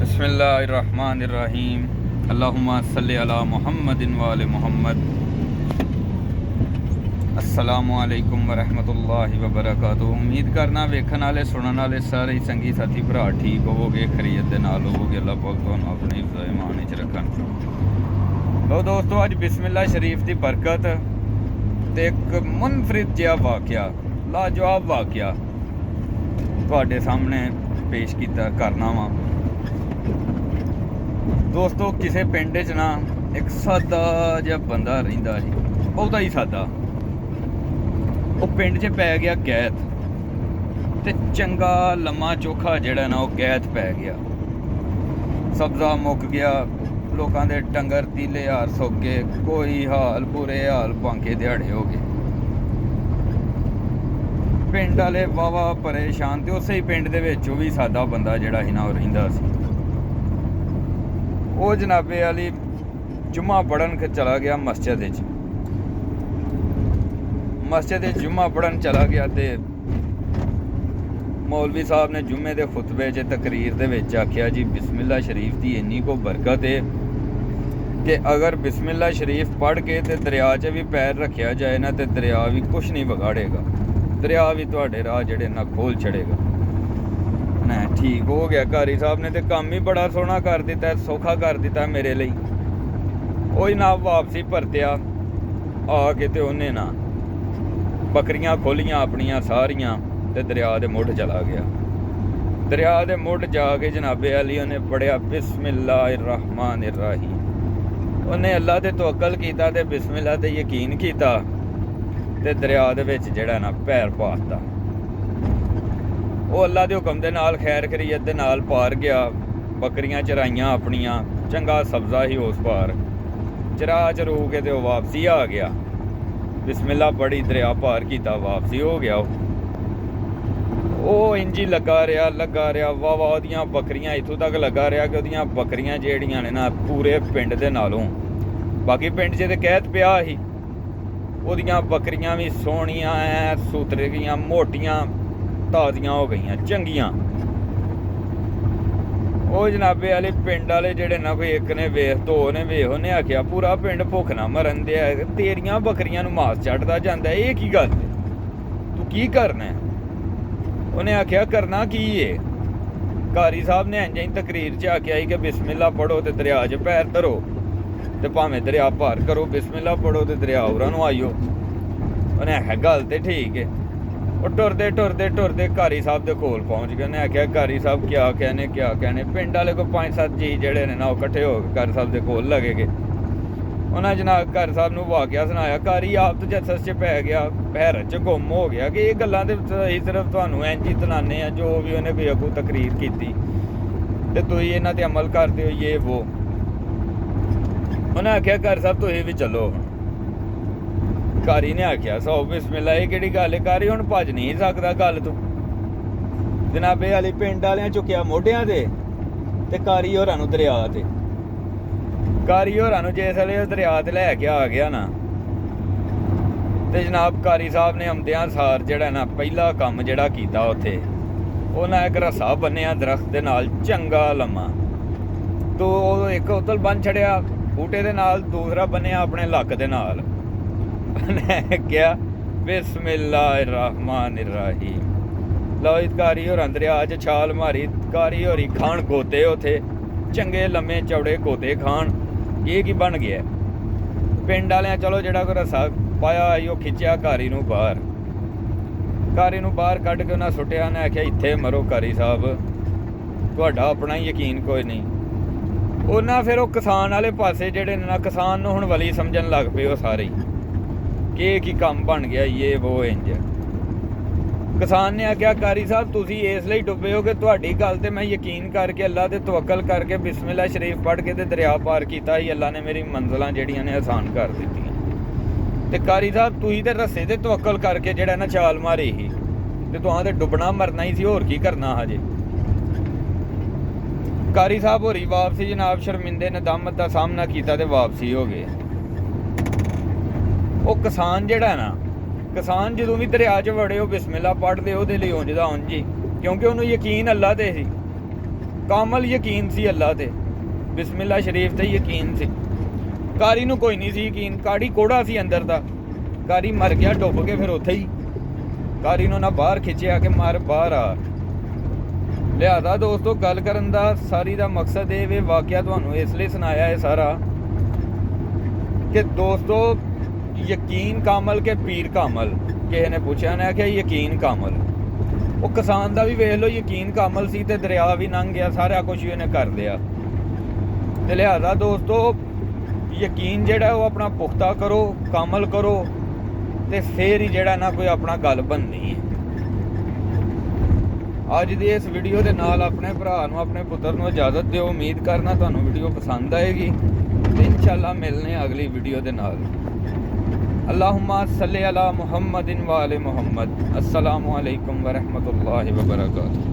बिस्मिल्लाहिर्रहमानिर्रहीम। अल्लाहुम्मा सल्लि अला मुहम्मदिन व आले मुहम्मद। अस्सलामु अलैकुम वरहमतुल्लाहि वबरकातुहू। उम्मीद करना वेखन वाले सुनने वाले सारे संगी साथी भरा ठीक होवोगे, खरीयत दे नाल होवोगे। अल्लाह पाक तुहानू अपने हिफ्ज़ ईमान विच रखन। तो दोस्तों, अज बिस्मिल्लाह शरीफ की बरकत ते एक मुनफरिद जिहा वाक़या, लाजवाब वाक़या तुहाडे सामने पेश कीता करना वा। दोस्तों, किसी पिंड च ना एक सादा जिहा बंदा रहिंदा जी, बहुता ही सादा। वो पिंड च पै गया कैद, ते चंगा लम्मा चोखा जिहड़ा ना वो कैद पै गया। सब्ज़ा मुक गया, लोगों के डंगर तीले हार सुक गए, कोई हाल बुरे हाल बांके दिहाड़े हो गए। पिंड वाले वावा परेशान, तो उस ही पिंड दे विच भी सादा बंदा जिहड़ा ही ना वो रहिंदा सी। वो जनाबे वाली जुम्मा पढ़न चला गया मस्जिद जुम्मा पढ़न चला गया। तो मौलवी साहब ने जुम्मे के खुतबे च तकरीर दे विच आख्या जी, बिस्मिल्लाह शरीफ की इन्नी को बरकत है कि अगर बिस्मिल्लाह शरीफ पढ़ के ते दरिया च भी पैर रखा जाए ना, तो दरिया भी कुछ नहीं बिगाड़ेगा, दरिया भी तुहाडे राह जिहड़े ना खोल छड़ेगा। ना ठीक हो गया, कारी साहब ने तो काम ही बड़ा सोहना कर दिता, सौखा कर दिता मेरे लिए। वो जनाब वापसी परत्या आके तो उन्हें ना बकरियां खोलियां अपनियां सारियां, ते दरिया दे मुढ़ चला गया। दरिया दे मुढ़ जाके जनाबे अली उन्हें पढ़िया बिस्मिल्लाहिर्रहमानिर्रहीम। उन्हें अल्लाह ते तवक्कल कीता ते बिस्मिल्लाह ते यकीन कीता, ते दरिया दे विच जिहड़ा ना पैर पाता। वो अल्लाह के हुक्म के नाल खैर खरीयत के नाल पार गया। बकरियां चराइयां अपनियां, चंगा सब्ज़ा ही उस पार चरा चरू के तो वापसी आ गया। बिस्मिल्लाह पढ़ी, दरिया पार किया, वापसी हो गया। वो इंज ही लगा रहा वाह ओदियां बकरियां इत्थों तक लगा रहा कि ओदियां बकरियां जेहड़ियां ने ना पूरे पिंड दे नालों, बाकी पिंड च तो कैद पिया ही, ओदियां बकरियां भी सोहणियां ऐ सूतरियां मोटियां ताज़ियां हो गई चंगियां। वो जनाबे वाले पिंड वाले जेहड़े ना कोई एक ने वेख, दो ने वेख, उन्हें आख्या पूरा पिंड भुख ना मरन दिया, तेरियां बकरियां नूं मास चढ़दा जांदा, ये की गल है, तू की करना है? उन्हें आख्या करना की है? कारी साहब ने इंज ही तकरीर च आख्या कि बिस्मिल्लाह पढ़ो तो दरिया च पैर धरो, तो भावें दरिया पार करो, बिस्मिल्लाह पढ़ो तो दरिया उरा नूं आइयो। उन्हें आख्या गल तो ठीक है। वो टुरदे कारी साहब के कोल पहुँच गए। उन्हें आख्या कारी साहब क्या कहने। पिंड वाले को 5-7 जी जड़े ने ना वो कट्ठे हो गए, कारी साहब के कोल लगे गए। उन्हें जनाब कारी साहब नूं वाक़या सुनाया। कारी आप तो जसस च पै गया, हैरत च गुम हो गया कि ये गल्लां ते असीं सिर्फ तुहानूं इंज ही तनाने आ, जो भी उन्हें कोई अगू तकरीर की ते तुसीं इन्हां ते अमल करते हो, ये वो। उन्हें आख्या कारी साहब तुसीं भी चलो। कारी ने आख्या सौ बिस्मिल्लाह, ये केड़ी गल है कारी, हुण भज नहीं सकदा गल तू। जनाबे वाली पिंड वालियां चुक्या मोढियां ते कारी होरां नूं दरिया ते, कारी होरां नूं जिसले दरिया ते लैके आ गया ना, ते जनाब कारी साहब ने आउंदियां सार जिहड़ा ना पहला काम जिहड़ा कीता उत्थे, उन्हें एक रस्सा बन्निया दरख्त दे नाल चंगा लम्मा, तो एक उतल बन छड़िया बूटे दे नाल, दूसरा बन्निया अपने लक दे नाल। क्या बिस्मिल्लाहिर्रहमानिर्रहीम। लो कारी होर दरिया च छाल मारी, कारी होरी खान गोते उथे चंगे लम्मे चौड़े गोते खान। ये की बन गया? पिंड वाले चलो जेड़ा कोई रस्सा पाया वो खिंचिया कारी नूं बाहर, कारी नूं बाहर कढ के उन्हें सुटिया। उन्हें आख्या इत्थे मरो कारी साहब, तुहाडा अपना ही यकीन कोई नहीं। उन्हें फिर वो किसान वाले पासे जेहड़े ना, किसान नूं हुण वली समझन लग पे वो सारे कि काम बन गया, ये वो इंज। किसान ने आख्या कारी साहब तुसीं इसलिए डुबे हो कि तुहाडी गल ते मैं यकीन करके अल्लाह ते तवक्कल करके बिस्मिल्लाह शरीफ पढ़ के ते दरिया पार किया ही, अल्लाह ने मेरी मंजिलां जेहड़ियां ने आसान कर दित्तियां। ते कारी साहब तुसीं ते रस्से ते तवक्कल करके जेहड़ा ना छाल मारी ही, ते तुहां ते डुबना मरना ही सी, होर की करना हजे। कारी साहब होरी वापसी जनाब शर्मिंदे नदामत का सामना किया ते वापसी हो गए। वो किसान जिहड़ा ना, किसान जो भी दरिया च वड़े, वो बिस्मिल्लाह पढ़ दे, उहदे लई उंज दा उंज ही, क्योंकि उन्होंने यकीन अल्लाह ते सी। ਕਾਮਲ ਯਕੀਨ ਸੀ ਅੱਲਾ ਤੇ, ਬਿਸਮਿਲ੍ਲਾ ਸ਼ਰੀਫ ਤੇ ਯਕੀਨ ਸੀ। ਕਾਰੀ ਨੂੰ ਕੋਈ ਨਹੀਂ ਸੀ ਯਕੀਨ, ਕਾਰੀ ਕੋੜਾ ਸੀ ਅੰਦਰ ਦਾ। ਕਾਰੀ ਮਰ ਗਿਆ ਡੁੱਬ ਕੇ, ਫਿਰ ਉੱਥੇ ਹੀ ਕਾਰੀ ਨੂੰ ਨਾ ਬਾਹਰ ਖਿੱਚਿਆ ਕਿ ਮਰ ਬਾਹਰ ਆ। ਲਿਹਾਜ਼ਾ ਦੋਸਤੋ, ਗੱਲ ਕਰਨ ਦਾ ਸਾਰੀ ਦਾ ਮਕਸਦ ਇਹ ਵੇ, ਵਾਕਿਆ ਤੁਹਾਨੂੰ ਇਸ ਲਈ ਸੁਣਾਇਆ ਹੈ ਸਾਰਾ ਕਿ ਦੋਸਤੋ ਯਕੀਨ ਕਾਮਲ ਕੇ ਪੀਰ ਕਾਮਲ। ਕਿਸੇ ਨੇ ਪੁੱਛਿਆ ਨਾ ਕਿ ਯਕੀਨ ਕਾਮਲ, ਉਹ ਕਿਸਾਨ ਦਾ ਵੀ ਵੇਖ ਲਓ ਯਕੀਨ ਕਾਮਲ ਸੀ ਤੇ ਦਰਿਆ ਵੀ ਲੰਘ ਗਿਆ, ਸਾਰਾ ਕੁਝ ਇਹਨੇ ਕਰ ਲਿਆ। ਤੇ ਲਿਹਾਜ਼ਾ ਦੋਸਤੋ ਯਕੀਨ ਜਿਹੜਾ ਉਹ ਆਪਣਾ ਪੁਖਤਾ ਕਰੋ, ਕਾਮਲ ਕਰੋ, ਤੇ ਫੇਰ ਹੀ ਜਿਹੜਾ ਨਾ ਕੋਈ ਆਪਣਾ ਗੱਲ ਬਣਨੀ ਹੈ। ਅੱਜ ਦੀ ਇਸ ਵੀਡੀਓ ਦੇ ਨਾਲ ਆਪਣੇ ਭਰਾ ਨੂੰ, ਆਪਣੇ ਪੁੱਤਰ ਨੂੰ ਇਜਾਜ਼ਤ ਦਿਓ। ਉਮੀਦ ਕਰਨਾ ਤੁਹਾਨੂੰ ਵੀਡੀਓ ਪਸੰਦ ਆਏਗੀ ਤੇ ਇਨਸ਼ਾਅੱਲਾ ਮਿਲਨੇ ਅਗਲੀ ਵੀਡੀਓ ਦੇ ਨਾਲ। ਅੱਲਾਹੁम्मा सल्ली अला मुहम्मदिन व आले मुहम्मद। अस्सलामु अलैकुम व रहमतुल्लाहि व बरकातुहू।